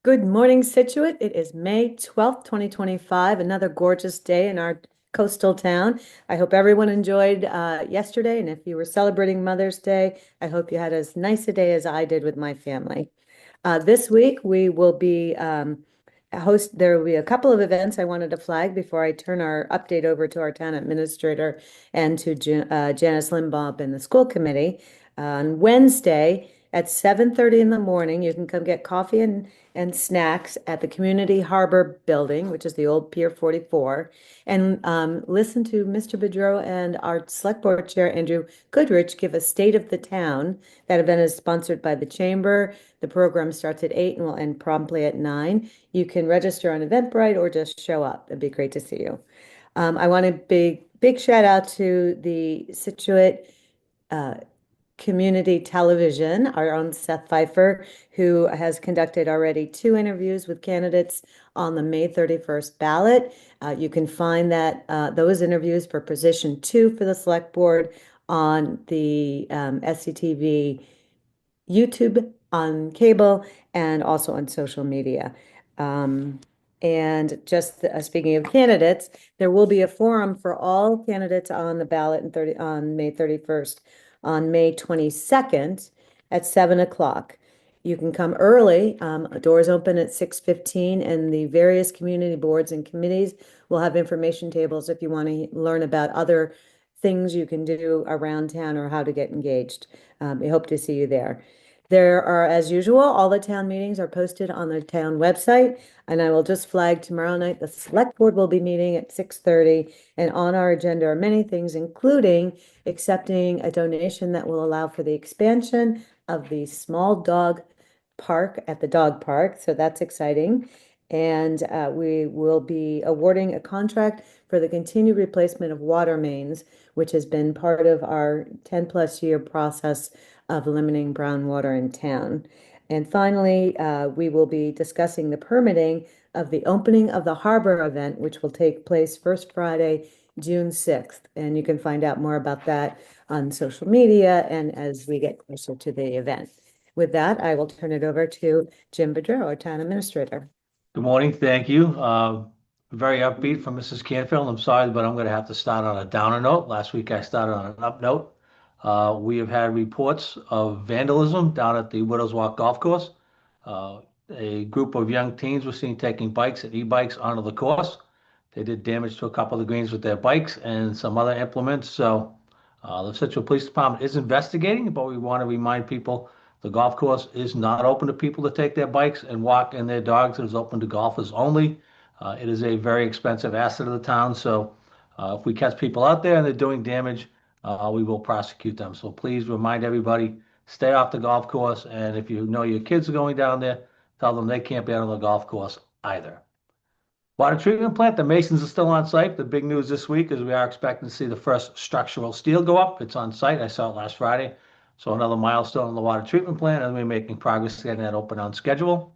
Good morning, Scituate. It is May 12th, 2025, another gorgeous day in our coastal town. I hope everyone enjoyed yesterday, and if you were celebrating Mother's Day, I hope you had as nice a day as I did with my family. This week, we will be there will be a couple of events I wanted to flag before I turn our update over to our town administrator and to Janice Lindblom in the school committee. On Wednesday at 7:30 in the morning, you can come get coffee and snacks at the Community Harbor Building, which is the old Pier 44, and listen to Mr. Boudreau and our Select Board Chair, Andrew Goodrich, give a state of the town. That event is sponsored by the Chamber. The program starts at 8 and will end promptly at 9. You can register on Eventbrite or just show up. It'd be great to see you. I want a big shout out to the Scituate Community Television, our own Seth Pfeiffer, who has conducted already 2 interviews with candidates on the May 31st ballot. You can find those interviews for position 2 for the Select Board on the SCTV YouTube, on cable, and also on social media. And just speaking of candidates, there will be a forum for all candidates on the ballot on May 31st, on May 22nd at 7 o'clock. You can come early. Doors open at 6:15, and the various community boards and committees will have information tables if you want to learn about other things you can do around town or how to get engaged. We hope to see you there. There are, as usual, all the town meetings are posted on the town website, and I will just flag tomorrow night, the Select Board will be meeting at 6:30, and on our agenda are many things, including accepting a donation that will allow for the expansion of the small dog park at the dog park, so that's exciting. And we will be awarding a contract for the continued replacement of water mains, which has been part of our 10+ year process of eliminating brown water in town. And finally, we will be discussing the permitting of the opening of the harbor event, which will take place first Friday, June 6th. And you can find out more about that on social media and as we get closer to the event. With that, I will turn it over to Jim Boudreau, our town administrator. Good morning. Thank you. Very upbeat from Mrs. Canfield. I'm sorry, but I'm going to have to start on a downer note. Last week I started on an up note. We have had reports of vandalism down at the Widows Walk Golf Course. A group of young teens were seen taking bikes and e-bikes onto the course. They did damage to a couple of the greens with their bikes and some other implements. So the Scituate Police Department is investigating, but we want to remind people the golf course is not open to people to take their bikes and walk and their dogs. It is open to golfers only. It is a very expensive asset of the town. So if we catch people out there and they're doing damage, we will prosecute them. So please remind everybody, stay off the golf course. And if you know your kids are going down there, tell them they can't be out on the golf course either. Water treatment plant, the masons are still on site. The big news this week is we are expecting to see the first structural steel go up. It's on site. I saw it last Friday. So another milestone in the water treatment plant, and we're making progress getting that open on schedule.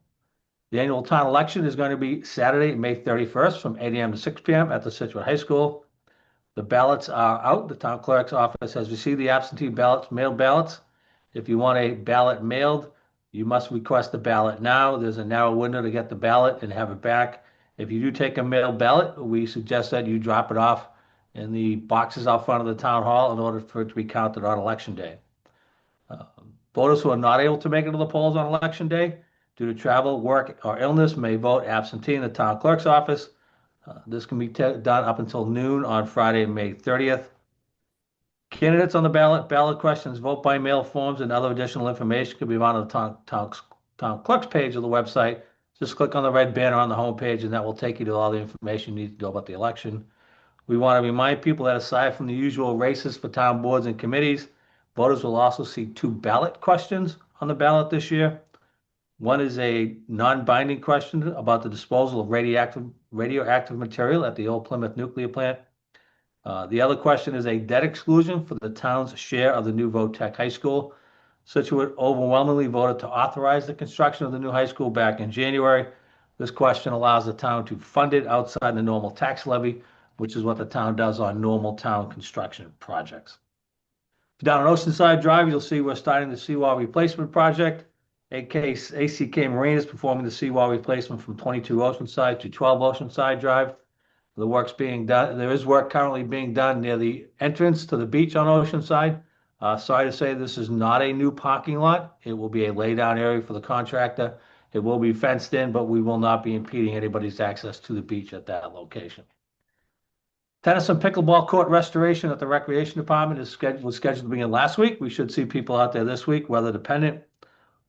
The annual town election is going to be Saturday, May 31st from 8 a.m. to 6 p.m. at the Scituate High School. The ballots are out. The town clerk's office has received the absentee ballots, mailed ballots. If you want a ballot mailed, you must request the ballot now. There's a narrow window to get the ballot and have it back. If you do take a mailed ballot, we suggest that you drop it off in the boxes out front of the town hall in order for it to be counted on election day. Voters who are not able to make it to the polls on election day due to travel, work, or illness may vote absentee in the town clerk's office. This can be done up until noon on Friday, May 30th. Candidates on the ballot questions, vote by mail forms, and other additional information can be found on the town clerk's page of the website. Just click on the red banner on the homepage, and that will take you to all the information you need to know about the election. We want to remind people that aside from the usual races for town boards and committees, voters will also see 2 ballot questions on the ballot this year. One is a non-binding question about the disposal of radioactive material at the old Plymouth nuclear plant. The other question is a debt exclusion for the town's share of the new VOTEC High School. Scituate overwhelmingly voted to authorize the construction of the new high school back in January. This question allows the town to fund it outside the normal tax levy, which is what the town does on normal town construction projects. Down on Oceanside Drive, you'll see we're starting the seawall replacement project. ACK Marine is performing the seawall replacement from 22 Oceanside to 12 Oceanside Drive. The work's being done. There is work currently being done near the entrance to the beach on Oceanside. Sorry to say this is not a new parking lot. It will be a laydown area for the contractor. It will be fenced in, but we will not be impeding anybody's access to the beach at that location. Tennis and pickleball court restoration at the Recreation Department was scheduled to begin last week. We should see people out there this week, weather dependent.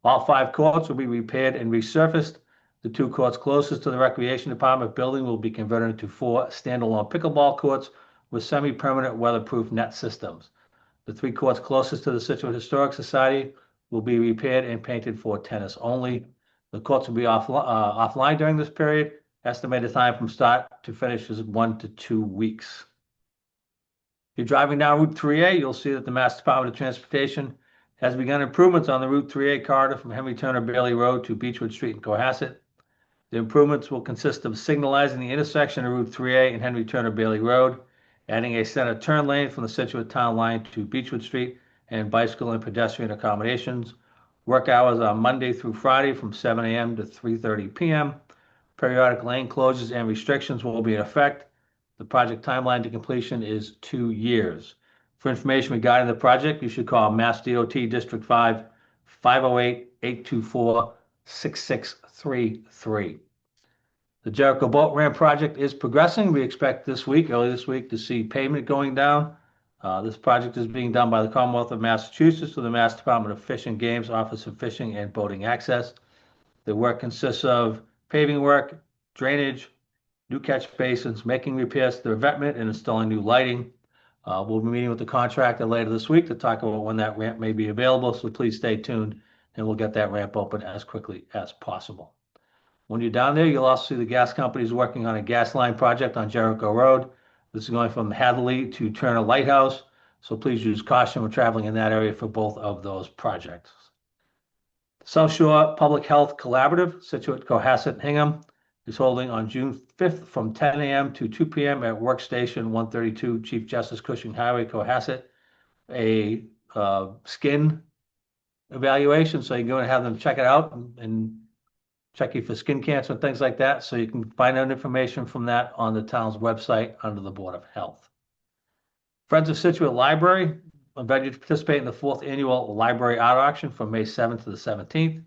All 5 courts will be repaired and resurfaced. The 2 courts closest to the Recreation Department building will be converted into 4 standalone pickleball courts with semi-permanent weatherproof net systems. The 3 courts closest to the Scituate Historic Society will be repaired and painted for tennis only. The courts will be offline during this period. Estimated time from start to finish is 1 to 2 weeks. If you're driving down Route 3A, you'll see that the Mass Department of Transportation has begun improvements on the Route 3A corridor from Henry Turner Bailey Road to Beechwood Street in Cohasset. The improvements will consist of signalizing the intersection of Route 3A and Henry Turner Bailey Road, adding a center turn lane from the Scituate Town Line to Beechwood Street, and bicycle and pedestrian accommodations. Work hours are Monday through Friday from 7 a.m. to 3:30 p.m. Periodic lane closures and restrictions will be in effect. The project timeline to completion is 2 years. For information regarding the project, you should call Mass DOT District 5, 508-824-6633. The Jericho Boat Ramp project is progressing. We expect early this week, to see pavement going down. This project is being done by the Commonwealth of Massachusetts through the Mass Department of Fish and Game's Office of Fishing and Boating Access. The work consists of paving work, drainage, new catch basins, making repairs to the revetment, and installing new lighting. We'll be meeting with the contractor later this week to talk about when that ramp may be available, so please stay tuned, and we'll get that ramp open as quickly as possible. When you're down there, you'll also see the gas companies working on a gas line project on Jericho Road. This is going from Hadley to Turner Lighthouse, so please use caution when traveling in that area for both of those projects. South Shore Public Health Collaborative, Scituate, Cohasset, Hingham, is holding on June 5th from 10 a.m. to 2 p.m. at Workstation 132 Chief Justice Cushing Highway, Cohasset, a skin evaluation. So you can go and have them check it out and check you for skin cancer and things like that. So you can find out information from that on the town's website under the Board of Health. Friends of Scituate Library invite you to participate in the 4th annual Library Art Auction from May 7th to the 17th.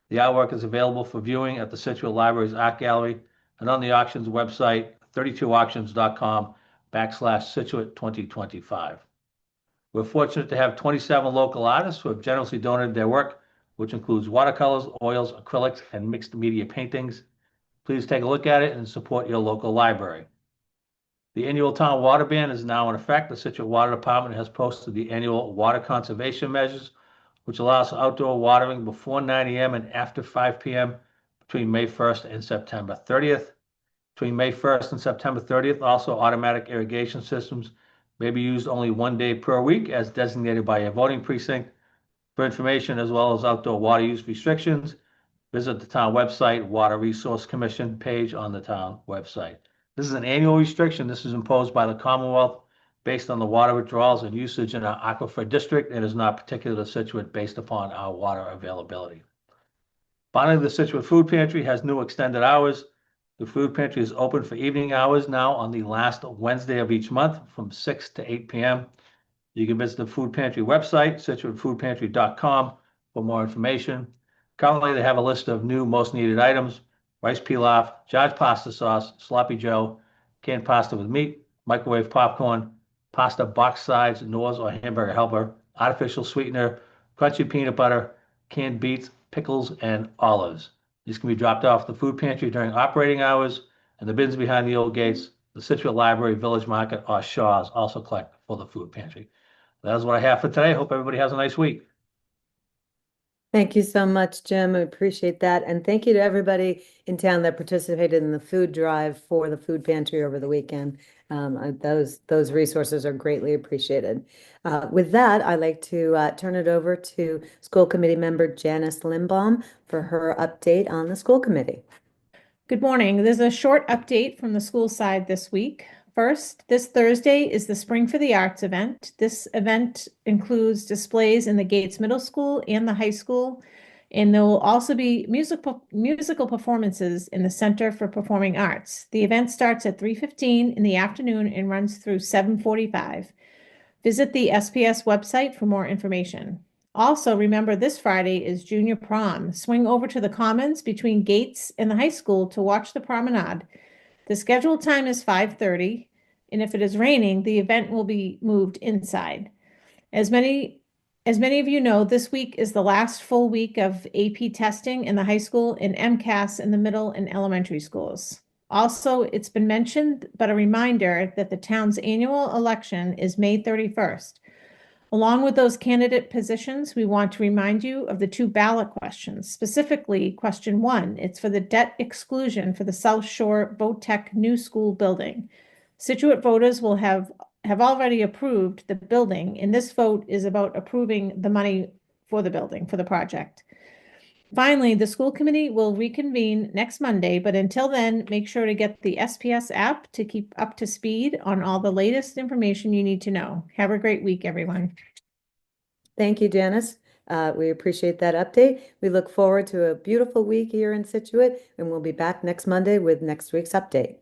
The artwork is available for viewing at the Scituate Library's Art Gallery and on the auction's website, 32auctions.com/Scituate 2025. We're fortunate to have 27 local artists who have generously donated their work, which includes watercolors, oils, acrylics, and mixed media paintings. Please take a look at it and support your local library. The annual town water ban is now in effect. The Scituate Water Department has posted the annual water conservation measures, which allows outdoor watering before 9 a.m. and after 5 p.m. between May 1st and September 30th. Between May 1st and September 30th, also automatic irrigation systems may be used only 1 day per week as designated by your voting precinct. For information as well as outdoor water use restrictions, visit the town website, Water Resource Commission page on the town website. This is an annual restriction. This is imposed by the Commonwealth based on the water withdrawals and usage in our aquifer district and is not particular to Scituate based upon our water availability. Finally, the Scituate Food Pantry has new extended hours. The food pantry is open for evening hours now on the last Wednesday of each month from 6 to 8 p.m. You can visit the food pantry website, scituatefoodpantry.com, for more information. Currently, they have a list of new most needed items: rice pilaf, judge pasta sauce, sloppy joe, canned pasta with meat, microwave popcorn, pasta box sides, Knorrs or hamburger helper, artificial sweetener, crunchy peanut butter, canned beets, pickles, and olives. These can be dropped off at the food pantry during operating hours, and the bins behind the old gates, the Scituate Library, Village Market, or Shaw's also collect for the food pantry. That is what I have for today. Hope everybody has a nice week. Thank you so much, Jim. I appreciate that. And thank you to everybody in town that participated in the food drive for the food pantry over the weekend. Those resources are greatly appreciated. With that, I'd like to turn it over to school committee member Janice Lindblom for her update on the school committee. Good morning. There's a short update from the school side this week. First, this Thursday is the Spring for the Arts event. This event includes displays in the Gates Middle School and the high school. And there will also be musical performances in the Center for Performing Arts. The event starts at 3:15 in the afternoon and runs through 7:45. Visit the SPS website for more information. Also, remember this Friday is junior prom. Swing over to the Commons between Gates and the high school to watch the promenade. The scheduled time is 5:30, and if it is raining, the event will be moved inside. As many of you know, this week is the last full week of AP testing in the high school and MCAS in the middle and elementary schools. Also, it's been mentioned, but a reminder that the town's annual election is May 31st. Along with those candidate positions, we want to remind you of the 2 ballot questions, specifically question 1. It's for the debt exclusion for the South Shore Boat Tech new school building. Scituate voters will have already approved the building, and this vote is about approving the money for the building, for the project. Finally, the school committee will reconvene next Monday, but until then, make sure to get the SPS app to keep up to speed on all the latest information you need to know. Have a great week, everyone. Thank you, Janice. We appreciate that update. We look forward to a beautiful week here in Scituate, and we'll be back next Monday with next week's update.